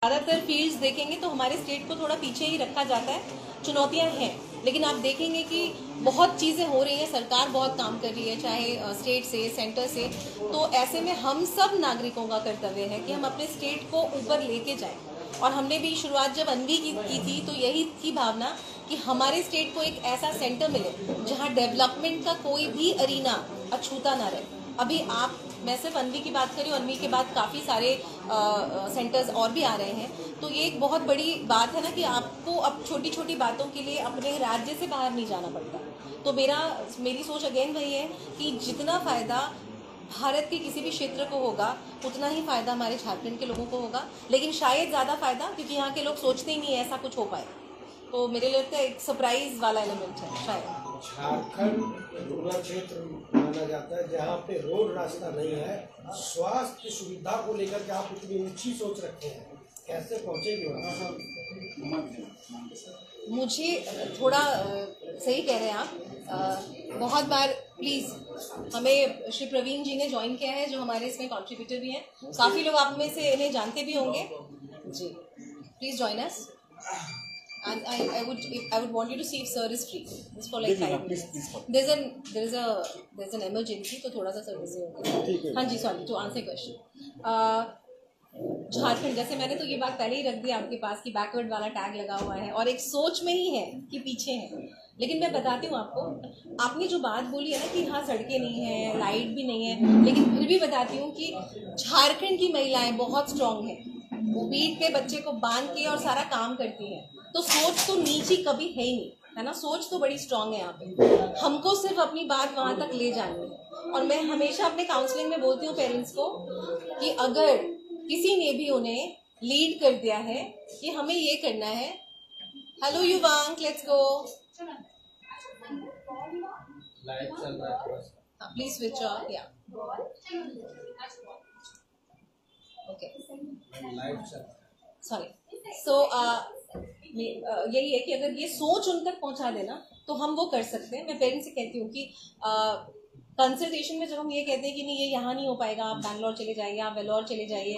ज़्यादातर फील्ड्स देखेंगे तो हमारे स्टेट को थोड़ा पीछे ही रखा जाता है। चुनौतियां हैं, लेकिन आप देखेंगे कि बहुत चीज़ें हो रही हैं, सरकार बहुत काम कर रही है, चाहे स्टेट से, सेंटर से। तो ऐसे में हम सब नागरिकों का कर्तव्य है कि हम अपने स्टेट को ऊपर लेके जाएं। और हमने भी शुरुआत जब अनवी की थी तो यही थी भावना कि हमारे स्टेट को एक ऐसा सेंटर मिले जहां डेवलपमेंट का कोई भी अरीना अछूता ना रहे। अभी मैं सिर्फ अनवी की बात करी, अनवी के बाद काफ़ी सारे सेंटर्स और भी आ रहे हैं। तो ये एक बहुत बड़ी बात है ना कि आपको अब छोटी छोटी बातों के लिए अपने राज्य से बाहर नहीं जाना पड़ता। तो मेरी सोच अगेन वही है कि जितना फ़ायदा भारत के किसी भी क्षेत्र को होगा उतना ही फ़ायदा हमारे झारखंड के लोगों को होगा, लेकिन शायद ज़्यादा फ़ायदा क्योंकि यहाँ के लोग सोचते ही नहीं है ऐसा कुछ हो पाए। तो मेरे लिए लगता है एक सरप्राइज वाला एलिमेंट है शायद। झारखंड रूरल क्षेत्र माना जाता है जहाँ पे रोड रास्ता नहीं है, स्वास्थ्य सुविधा को लेकर के आप इतनी ऊंची सोच रखे हैं, कैसे पहुँचेगी वहाँ? मुझे थोड़ा सही कह रहे हैं आप। बहुत बार प्लीज़, हमें श्री प्रवीण जी ने ज्वाइन किया है जो हमारे इसमें कंट्रीब्यूटर भी हैं। काफ़ी लोग आप में से इन्हें जानते भी होंगे जी। Please join us and I would want you to see if sir is free just for like 5 minutes. There's an emergency, तो थोड़ा सा सर बिजी होगा। हाँ जी, sorry to answer question. Jharkhand, जैसे मैंने तो ये बात पहले ही रख दी आपके पास कि बैकवर्ड वाला टैग लगा हुआ है और एक सोच में ही है कि पीछे है। लेकिन मैं बताती हूँ आपको, आपने जो बात बोली है ना कि हाँ सड़कें नहीं है, लाइट भी नहीं है, लेकिन फिर भी बताती हूँ कि झारखंड की महिलाएं बहुत स्ट्रांग हैं। वो पीठ पे बच्चे को बांध के और सारा काम करती हैं। तो सोच तो नीची कभी है ही नहीं, है ना। सोच तो बड़ी स्ट्रांग है यहाँ पे। हमको सिर्फ अपनी बात वहाँ तक ले जानी है। और मैं हमेशा अपने काउंसलिंग में बोलती हूँ पेरेंट्स को कि अगर किसी ने भी उन्हें लीड कर दिया है कि हमें ये करना है, hello Yuvank, let's go, please switch off, या ओके, सॉरी। सो यही है कि अगर ये सोच उन तक पहुंचा देना तो हम वो कर सकते हैं। मैं पेरेंट्स से कहती हूँ कि कंसल्टेशन में जब हम ये कहते हैं कि नहीं ये यहाँ नहीं हो पाएगा, आप बैंगलोर चले जाइए, आप वेलोर चले जाइए,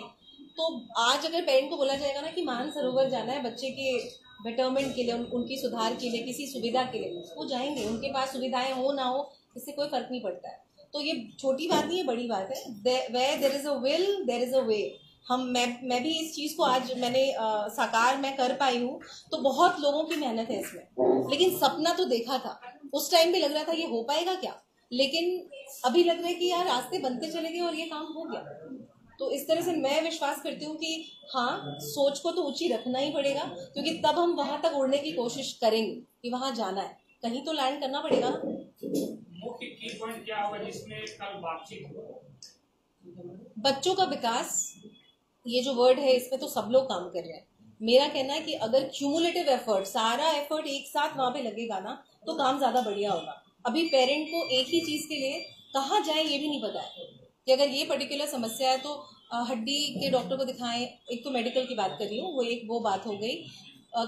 तो आज अगर पेरेंट को बोला जाएगा ना कि मानसरोवर जाना है बच्चे के बेटरमेंट के लिए, उनकी सुधार के लिए, किसी सुविधा के लिए, वो जाएंगे। उनके पास सुविधाएं हो ना हो इससे कोई फर्क नहीं पड़ता है। तो ये छोटी बात नहीं है, बड़ी बात है। Where there is a will there is a way. मैं भी इस चीज़ को आज मैंने साकार मैं कर पाई हूँ, तो बहुत लोगों की मेहनत है इसमें। लेकिन सपना तो देखा था, उस टाइम भी लग रहा था ये हो पाएगा क्या, लेकिन अभी लग रहा है कि यार रास्ते बनते चले गए और ये काम हो गया। तो इस तरह से मैं विश्वास करती हूँ कि हाँ, सोच को तो ऊंची रखना ही पड़ेगा, क्योंकि तब हम वहां तक उड़ने की कोशिश करेंगे कि वहां जाना है, कहीं तो लैंड करना पड़ेगा ना। मुख्य की पॉइंट क्या होगा जिसमें कल बातचीत हो? बच्चों का विकास, ये जो वर्ड है इसमें तो सब लोग काम कर रहे हैं। मेरा कहना है कि अगर क्यूमुलेटिव एफर्ट, सारा एफर्ट एक साथ वहां पे लगेगा ना तो काम ज्यादा बढ़िया होगा। अभी पेरेंट को एक ही चीज के लिए कहाँ जाए ये भी नहीं पता है कि अगर ये पर्टिकुलर समस्या है तो हड्डी के डॉक्टर को दिखाएं। एक तो मेडिकल की बात कर रही हूँ, वो बात हो गई।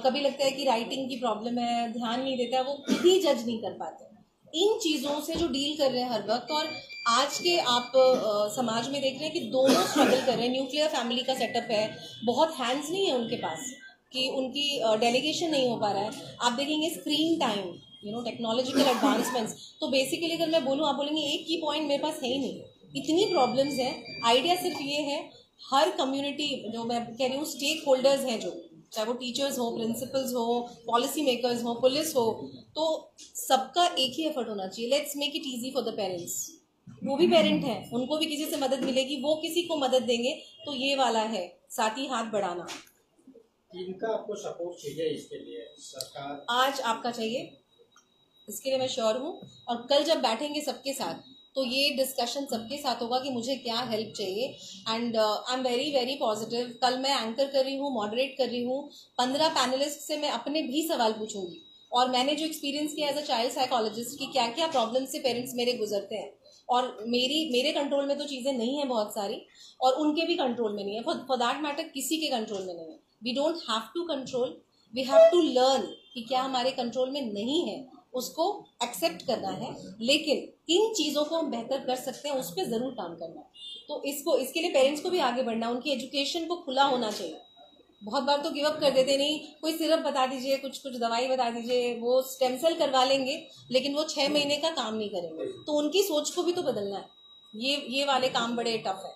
कभी लगता है कि राइटिंग की प्रॉब्लम है, ध्यान नहीं देता है, वो खुद ही जज नहीं कर पाते। इन चीज़ों से जो डील कर रहे हैं हर वक्त, और आज के आप समाज में देख रहे हैं कि दोनों स्ट्रगल कर रहे हैं। न्यूक्लियर फैमिली का सेटअप है, बहुत हैंड्स नहीं है उनके पास कि उनकी डेलीगेशन नहीं हो पा रहा है। आप देखेंगे स्क्रीन टाइम, टेक्नोलॉजिकल एडवांसमेंट्स। तो बेसिकली अगर मैं बोलूँ, आप बोलेंगे एक ही पॉइंट मेरे पास है ही नहीं, इतनी प्रॉब्लम्स हैं। आइडिया सिर्फ ये है, हर कम्युनिटी, जो मैं कह रही हूँ स्टेक होल्डर्स हैं, जो चाहे वो टीचर्स हो, प्रिंसिपल्स हो, पॉलिसी मेकर्स हो, पुलिस हो, तो सबका एक ही एफर्ट होना चाहिए। Let's make it easy for the parents. वो भी पेरेंट हैं, उनको भी किसी से मदद मिलेगी, वो किसी को मदद देंगे, तो ये वाला है साथ ही हाथ बढ़ाना। इनका आपको सपोर्ट चाहिए, इसके लिए सरकार आज आपका चाहिए, इसके लिए मैं श्योर हूँ। और कल जब बैठेंगे सबके साथ तो ये डिस्कशन सबके साथ होगा कि मुझे क्या हेल्प चाहिए। And I am very very positive. कल मैं एंकर कर रही हूँ, मॉडरेट कर रही हूँ, 15 पैनलिस्ट से मैं अपने भी सवाल पूछूंगी, और मैंने जो एक्सपीरियंस किया एज अ चाइल्ड साइकोलॉजिस्ट कि क्या क्या प्रॉब्लम से पेरेंट्स मेरे गुजरते हैं, और मेरे कंट्रोल में तो चीज़ें नहीं है बहुत सारी, और उनके भी कंट्रोल में नहीं है, फॉर दैट मैटर किसी के कंट्रोल में नहीं है। We don't have to control, we have to learn कि क्या हमारे कंट्रोल में नहीं है, उसको एक्सेप्ट करना है। लेकिन किन चीज़ों को हम बेहतर कर सकते हैं उस पर ज़रूर काम करना है। तो इसके लिए पेरेंट्स को भी आगे बढ़ना, उनकी एजुकेशन को खुला होना चाहिए। बहुत बार तो गिव अप कर देते, नहीं कोई सिरप बता दीजिए, कुछ कुछ दवाई बता दीजिए, वो स्टेम सेल करवा लेंगे, लेकिन वो 6 महीने का काम नहीं करेंगे। तो उनकी सोच को भी तो बदलना है। ये वाले काम बड़े टफ है।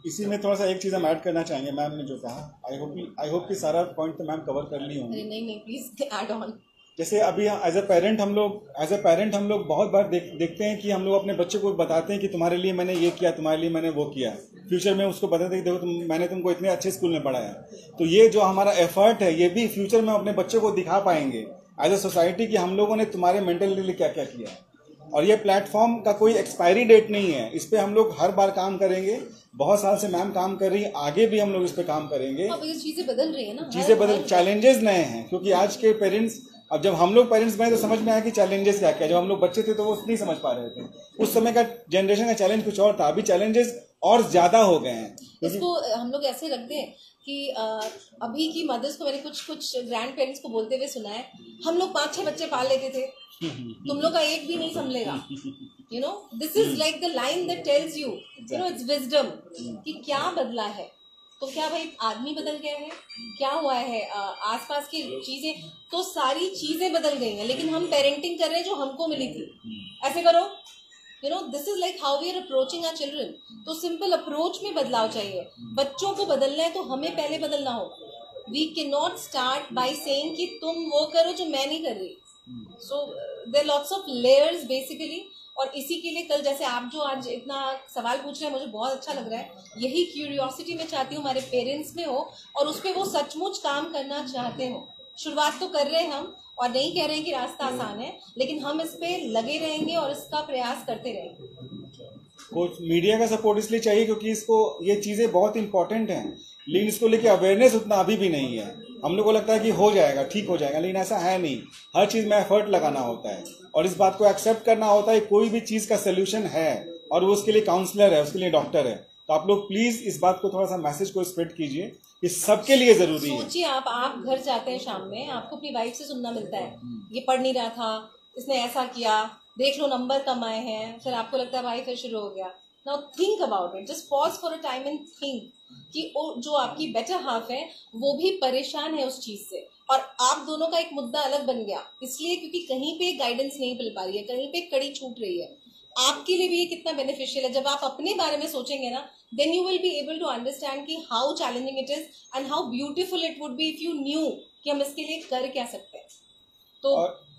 इसी में थोड़ा सा एक चीज़ हम ऐड करना चाहेंगे, मैम ने जो कहा, आई होप कि सारा पॉइंट तो मैम कवर कर ली होंगी। नहीं प्लीज ऐड ऑन। जैसे अभी एज अ पेरेंट हम लोग बहुत बार देखते हैं कि हम लोग अपने बच्चे को बताते हैं कि तुम्हारे लिए मैंने ये किया, तुम्हारे लिए मैंने वो किया। फ्यूचर में उसको बताते हैं कि देखो मैंने तुमको इतने अच्छे स्कूल में पढ़ाया। तो ये जो हमारा एफर्ट है, ये भी फ्यूचर में अपने बच्चे को दिखा पाएंगे एज अ सोसाइटी कि हम लोगों ने तुम्हारे मेंटल लिए क्या क्या किया। और ये प्लेटफॉर्म का कोई एक्सपायरी डेट नहीं है, इस पर हम लोग हर बार काम करेंगे। बहुत साल से मैम काम कर रही है, आगे भी हम लोग इस पे काम करेंगे। चीजें बदल रही है ना, चीजें बदल, चैलेंजेस नए हैं, क्योंकि आज के पेरेंट्स, अब जब हम लोग पेरेंट्स बने तो समझ में आया कि चैलेंजेस क्या क्या। जब हम लोग बच्चे थे तो वो नहीं समझ पा रहे थे, उस समय का जनरेशन का चैलेंज कुछ और था। अभी चैलेंजेस और ज्यादा हो गए हैं। इसको हम लोग ऐसे रखते हैं कि अभी की मदर्स को मैंने कुछ ग्रैंड पेरेंट्स को बोलते हुए सुना है, हम लोग 5-6 बच्चे पाल लेते थे, तुम लोग का एक भी नहीं संभलेगा। You know, this is like the line that tells you, you know, it's wisdom कि क्या बदला है। तो क्या भाई आदमी बदल गया है, क्या हुआ है, आसपास की चीजें, तो सारी चीजें बदल गई हैं, लेकिन हम पेरेंटिंग कर रहे हैं जो हमको मिली थी। ऐसे करो, you know, this is like how we are approaching our children. तो सिंपल अप्रोच में बदलाव चाहिए। बच्चों को बदलना है तो हमें पहले बदलना होगा। We can not start by saying कि तुम वो करो जो मैं नहीं कर रही। So there lots of layers basically. और इसी के लिए कल जैसे आप जो आज इतना सवाल पूछ रहे हैं, मुझे बहुत अच्छा लग रहा है। यही क्यूरियोसिटी मैं चाहती हूँ हमारे पेरेंट्स में हो, और उस पर वो सचमुच काम करना चाहते हो। शुरुआत तो कर रहे हैं हम, और नहीं कह रहे हैं कि रास्ता आसान है, लेकिन हम इस पे लगे रहेंगे और इसका प्रयास करते रहेंगे। कुछ मीडिया का सपोर्ट इसलिए चाहिए क्योंकि इसको, ये चीज़ें बहुत इंपॉर्टेंट हैं, लेकिन इसको लेके अवेयरनेस उतना अभी भी नहीं है। हम लोग को लगता है कि हो जाएगा, ठीक हो जाएगा, लेकिन ऐसा है नहीं। हर चीज़ में एफर्ट लगाना होता है और इस बात को एक्सेप्ट करना होता है। कोई भी चीज़ का सोल्यूशन है और वो उसके लिए काउंसलर है, उसके लिए डॉक्टर है। तो आप लोग प्लीज़ इस बात को थोड़ा सा मैसेज को स्प्रेड कीजिए कि सबके लिए ज़रूरी है। सोचिए, आप घर जाते हैं शाम में, आपको अपनी वाइफ से सुनना मिलता है, ये पढ़ नहीं रहा था, इसने ऐसा किया, देख लो नंबर कम आए हैं। फिर आपको लगता है भाई फिर शुरू हो गया। Now think about it, just pause for a time and think कि जो आपकी बेटर हाफ है वो भी परेशान है उस चीज से, और आप दोनों का एक मुद्दा अलग बन गया इसलिए क्योंकि कहीं पे गाइडेंस नहीं मिल पा रही है, कहीं पे कड़ी छूट रही है। आपके लिए भी ये कितना बेनिफिशियल है। जब आप अपने बारे में सोचेंगे ना, then you will be able to understand कि how challenging it is and how beautiful it would be if you knew कि हम इसके लिए कर क्या सकते हैं। तो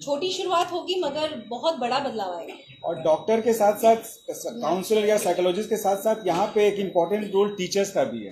छोटी शुरुआत होगी मगर बहुत बड़ा बदलाव आएगा। और डॉक्टर के साथ साथ काउंसलर या साइकोलॉजिस्ट के साथ साथ यहाँ पे एक इम्पोर्टेंट रोल टीचर्स का भी है।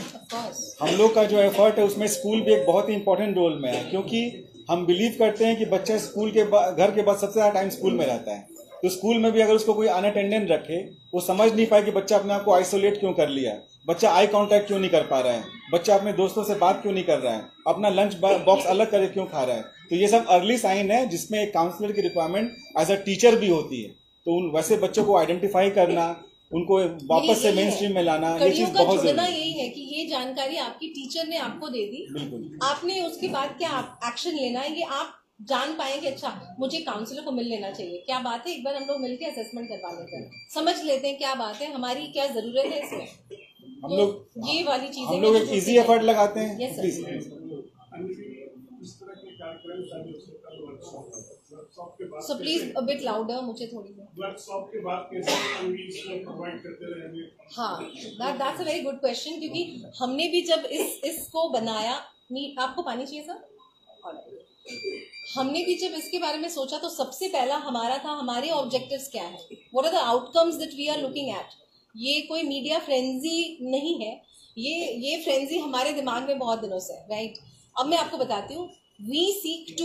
हम लोग का जो एफर्ट है उसमें स्कूल भी एक बहुत ही इम्पोर्टेंट रोल में है, क्योंकि हम बिलीव करते हैं कि बच्चा स्कूल के घर के बाद सबसे ज़्यादा टाइम स्कूल में रहता है। तो स्कूल में भी अगर उसको कोई अनअटेंडेंट रखे, वो समझ नहीं पाए कि बच्चा अपने आप को आइसोलेट क्यों कर लिया, बच्चा आई कांटेक्ट क्यों नहीं कर पा रहा है, बच्चा अपने दोस्तों से बात क्यों नहीं कर रहा है, अपना लंच बॉक्स अलग करके क्यों खा रहा है। तो ये सब अर्ली साइन है जिसमें एक काउंसलर की रिक्वायरमेंट एज अ टीचर भी होती है। तो उन वैसे बच्चों को आइडेंटिफाई करना, उनको वापस से मेन स्ट्रीम में लाना, ये चीज बहुत जरूरी है। यही है कि ये जानकारी आपकी टीचर ने आपको दे दी, बिल्कुल, आपने उसके बाद क्या एक्शन लेना है ये आप जान पाए कि अच्छा मुझे काउंसलर को मिल लेना चाहिए। क्या बात है, एक बार हम लोग मिलकर असेसमेंट करवा लेते हैं, समझ लेते हैं क्या बात है, हमारी क्या जरूरत है इसमें। हम लोग ये वाली चीजें हम लोग एक इजी एफर्ट लगाते हैं। Yes, sir. Please so please a bit louder, मुझे थोड़ी वर्कशॉप के बाद कैसे प्रोवाइड करते रहेंगे? हाँ, that's a very good question, क्योंकि हमने भी जब इसको बनाया, आपको पानी चाहिए सर, हमने भी जब इसके बारे में सोचा तो सबसे पहला हमारा था हमारे ऑब्जेक्टिव्स क्या है, what are the outcomes that we are looking at. ये कोई मीडिया फ्रेंजी नहीं है, ये फ्रेंजी हमारे दिमाग में बहुत दिनों से है, राइट। अब मैं आपको बताती हूँ, वी सीक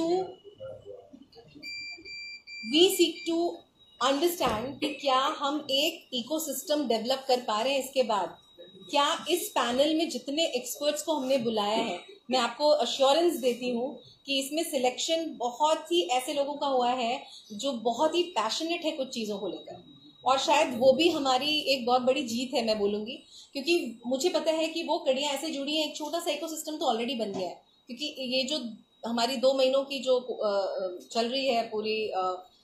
टू अंडरस्टैंड कि क्या हम एक इकोसिस्टम डेवलप कर पा रहे हैं। इसके बाद क्या इस पैनल में जितने एक्सपर्ट्स को हमने बुलाया है, मैं आपको अश्योरेंस देती हूँ कि इसमें सिलेक्शन बहुत ही ऐसे लोगों का हुआ है जो बहुत ही पैशनेट है कुछ चीज़ों को लेकर, और शायद वो भी हमारी एक बहुत बड़ी जीत है, मैं बोलूँगी, क्योंकि मुझे पता है कि वो कड़ियाँ ऐसे जुड़ी हैं, एक छोटा सा इकोसिस्टम तो ऑलरेडी बन गया है। क्योंकि ये जो हमारी 2 महीनों की जो चल रही है पूरी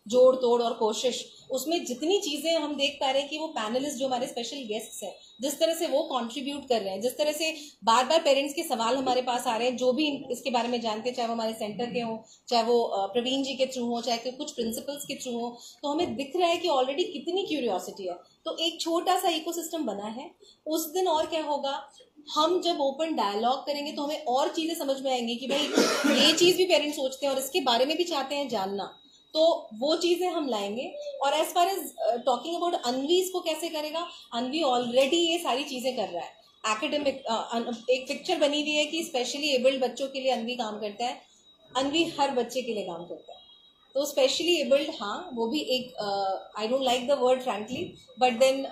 जोड़ तोड़ और कोशिश, उसमें जितनी चीजें हम देख पा रहे हैं कि वो पैनलिस्ट जो हमारे स्पेशल गेस्ट्स हैं, जिस तरह से वो कंट्रीब्यूट कर रहे हैं, जिस तरह से बार बार पेरेंट्स के सवाल हमारे पास आ रहे हैं, जो भी इसके बारे में जानते हैं, चाहे वो हमारे सेंटर के हों, चाहे वो प्रवीण जी के थ्रू हो, चाहे कुछ प्रिंसिपल्स के थ्रू हो, तो हमें दिख रहा है कि ऑलरेडी कितनी क्यूरियोसिटी है। तो एक छोटा सा इकोसिस्टम बना है। उस दिन और क्या होगा, हम जब ओपन डायलॉग करेंगे तो हमें और चीजें समझ में आएंगी कि भाई ये चीज भी पेरेंट्स सोचते हैं और इसके बारे में भी चाहते हैं जानना, तो वो चीजें हम लाएंगे। और as far as talking about Anvi, इसको कैसे करेगा, अनवी ऑलरेडी ये सारी चीजें कर रहा है। एकेडमिक एक पिक्चर बनी हुई है कि स्पेशली एबल्ड बच्चों के लिए अनवी काम करता है। अनवी हर बच्चे के लिए काम करता है। तो स्पेशली एबल्ड, हाँ वो भी एक, I don't like the word frankly, but then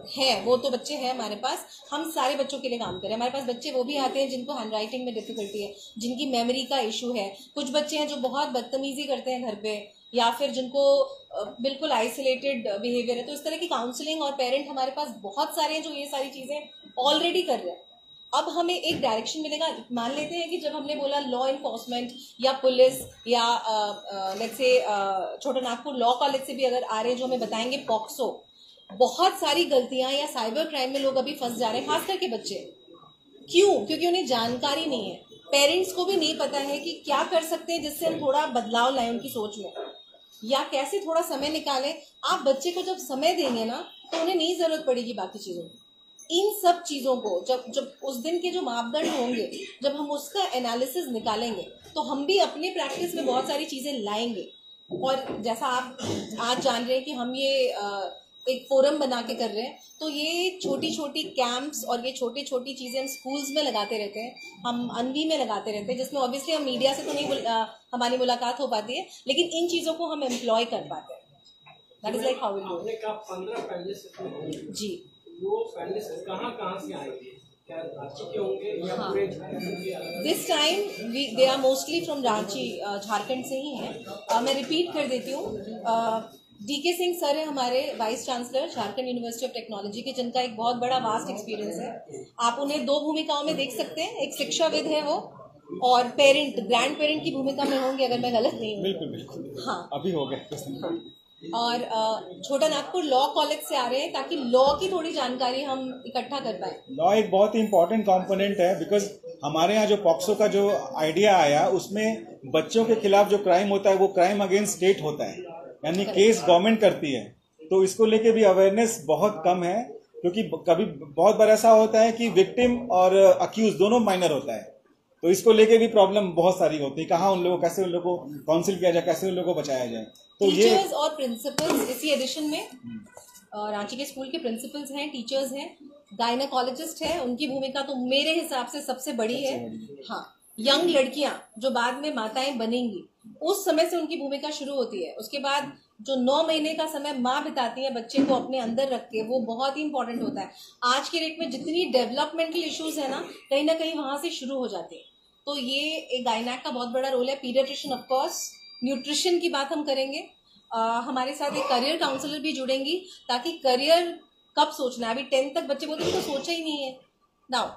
है, वो तो बच्चे हैं हमारे पास। हम सारे बच्चों के लिए काम करें। हमारे पास बच्चे वो भी आते हैं जिनको हैंड राइटिंग में डिफिकल्टी है, जिनकी मेमोरी का इशू है, कुछ बच्चे हैं जो बहुत बदतमीजी करते हैं घर पे, या फिर जिनको बिल्कुल आइसोलेटेड बिहेवियर है। तो इस तरह की काउंसलिंग और पेरेंट हमारे पास बहुत सारे हैं जो ये सारी चीजें ऑलरेडी कर रहे हैं। अब हमें एक डायरेक्शन मिलेगा। मान लेते हैं कि जब हमने बोला लॉ इन्फोर्समेंट या पुलिस या लेट्स से छोटा नागपुर लॉ कॉलेज से भी अगर आ रहे हैं जो हमें बताएंगे पॉक्सो, बहुत सारी गलतियां या साइबर क्राइम में लोग अभी फंस जा रहे हैं, खास करके बच्चे। क्यों? क्योंकि उन्हें जानकारी नहीं है, पेरेंट्स को भी नहीं पता है कि क्या कर सकते हैं जिससे हम थोड़ा बदलाव लाएं उनकी सोच में, या कैसे थोड़ा समय निकालें। आप बच्चे को जब समय देंगे ना तो उन्हें नहीं जरूरत पड़ेगी बाकी चीजों की। इन सब चीजों को जब उस दिन के जो मापदंड होंगे, जब हम उसका एनालिसिस निकालेंगे तो हम भी अपने प्रैक्टिस में बहुत सारी चीजें लाएंगे। और जैसा आप आज जान रहे हैं कि हम ये एक फोरम बना के कर रहे हैं, तो ये छोटी छोटी कैंप्स और ये छोटी छोटी चीजें हम स्कूल्स में लगाते रहते हैं, हम अनवी में लगाते रहते हैं, जिसमें ऑब्वियसली हम मीडिया से तो नहीं हमारी मुलाकात हो पाती है, लेकिन इन चीजों को हम एम्प्लॉय कर पाते हैं। That is like how will do. 15 panelist जी, वो पैनलिस्ट कहाँ से आएंगे? क्या रांची के होंगे या पूरे झारखंड के? This time they are mostly from Ranchi, Jharkhand से ही हैं। मैं रिपीट कर देती हूँ। डीके सिंह सर है हमारे vice chancellor Jharkhand university of technology के, जिनका एक बहुत बड़ा वास्ट एक्सपीरियंस है। आप उन्हें दो भूमिकाओं में देख सकते हैं, एक शिक्षाविद है वो, और पेरेंट, ग्रैंड पेरेंट की भूमिका में होंगे अगर मैं गलत नहीं हूँ। बिल्कुल बिल्कुल, हाँ अभी हो गए। हाँ। और छोटा नागपुर लॉ कॉलेज से आ रहे हैं ताकि लॉ की थोड़ी जानकारी हम इकट्ठा कर पाए। लॉ एक बहुत ही इम्पोर्टेंट कंपोनेंट है, बिकॉज हमारे यहाँ जो पॉक्सो का जो आइडिया आया उसमें बच्चों के खिलाफ जो क्राइम होता है वो क्राइम अगेंस्ट स्टेट होता है, यानी केस गवर्नमेंट करती है। तो इसको लेके भी अवेयरनेस बहुत कम है, क्योंकि कभी बहुत बार ऐसा होता है कि विक्टिम और अक्यूज दोनों माइनर होता है, तो इसको लेके भी प्रॉब्लम बहुत सारी होती है। कहाँ उन लोगों, कैसे उन लोगों को काउंसिल किया जाए, कैसे उन लोगों को बचाया जाए। तो टीचर्स और प्रिंसिपल्स इसी एडिशन में रांची के स्कूल के प्रिंसिपल्स हैं, टीचर्स हैं, गायनेकोलॉजिस्ट है, उनकी भूमिका तो मेरे हिसाब से सबसे बड़ी है। हाँ, यंग लड़कियां जो बाद में माताएं बनेंगी, उस समय से उनकी भूमिका शुरू होती है। उसके बाद जो 9 महीने का समय माँ बिताती है बच्चे को अपने अंदर रख के, वो बहुत ही इंपॉर्टेंट होता है। आज के डेट में जितनी डेवलपमेंटल इश्यूज है ना कहीं वहां से शुरू हो जाती है। तो ये एक गायनेक का बहुत बड़ा रोल है। पीडियाट्रिशियन ऑफ कोर्स, न्यूट्रिशन की बात हम करेंगे। हमारे साथ एक करियर काउंसलर भी जुड़ेंगी, ताकि करियर कब सोचना है। अभी 10th तक बच्चे बोलते हैं तो सोचा ही नहीं है। नाउ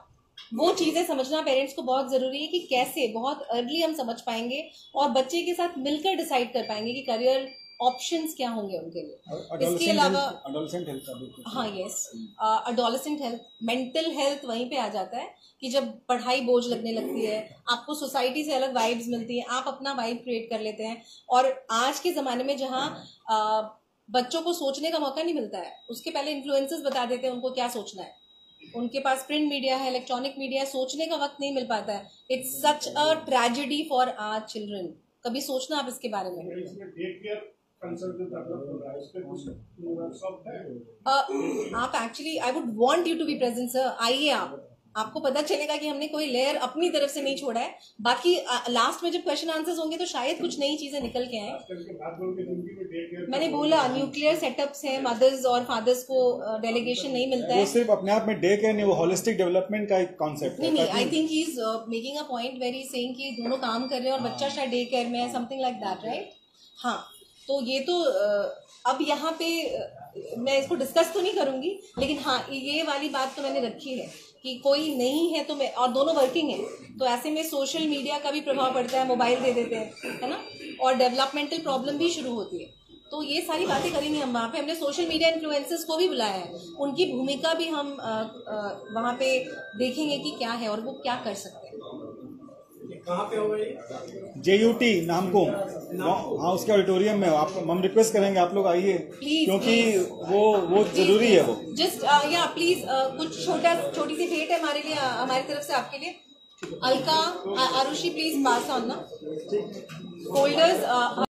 वो चीजें समझना पेरेंट्स को बहुत जरूरी है कि कैसे बहुत अर्ली हम समझ पाएंगे और बच्चे के साथ मिलकर डिसाइड कर पाएंगे कि करियर ऑप्शंस क्या होंगे उनके लिए। इसके अलावा एडोलेसेंट हेल्थ, हाँ yes, adolescent health, mental health वहीं पे आ जाता है कि जब पढ़ाई बोझ लगने लगती है, आपको सोसाइटी से अलग वाइब्स मिलती है, आप अपना वाइब क्रिएट कर लेते हैं। और आज के ज़माने में जहाँ बच्चों को सोचने का मौका नहीं मिलता है, उसके पहले इन्फ्लुएंसर्स बता देते हैं उनको क्या सोचना है। उनके पास प्रिंट मीडिया है, इलेक्ट्रॉनिक मीडिया है, सोचने का वक्त नहीं मिल पाता है। It's such a tragedy for our children. कभी सोचना आप इसके बारे में। आप actually, I would want you to be present sir. आइए, आपको पता चलेगा कि हमने कोई लेयर अपनी तरफ से नहीं छोड़ा है। बाकी लास्ट में जब क्वेश्चन आंसर्स होंगे तो शायद कुछ नई चीजें निकल के आए। मैंने बोला न्यूक्लियर सेटअप्स हैं, मदर्स और फादर्स को डेलीगेशन नहीं मिलता है। वो सिर्फ अपने आप में डे केयर नहीं, वो होलिस्टिक डेवलपमेंट का एक कॉन्सेप्ट है। नहीं, I think he is making a point where he saying कि दोनों काम कर रहे हैं और बच्चा शायद डे केयर में है, समथिंग लाइक दैट, राइट? हाँ, तो ये तो अब यहाँ पे मैं इसको डिस्कस तो नहीं करूंगी, लेकिन हाँ ये वाली बात तो मैंने रखी है कि कोई नहीं है तो मैं, और दोनों वर्किंग है, तो ऐसे में सोशल मीडिया का भी प्रभाव पड़ता है, मोबाइल दे देते हैं, है ना, और डेवलपमेंटल प्रॉब्लम भी शुरू होती है। तो ये सारी बातें करेंगे हम वहाँ पे। हमने सोशल मीडिया इन्फ्लुएंसर्स को भी बुलाया है, उनकी भूमिका भी हम वहाँ पे देखेंगे कि क्या है और वो क्या कर सकते हैं। कहाँ पे होगा ये? JUT नामकुम, हाँ उसके ऑडिटोरियम में। आप हम रिक्वेस्ट करेंगे आप लोग आइए, क्योंकि वो जरूरी है। वो जस्ट या प्लीज कुछ छोटी सी भेंट है हमारे लिए, हमारी तरफ से आपके लिए। Alka, Aarushi please pass on ना फोल्डर्स।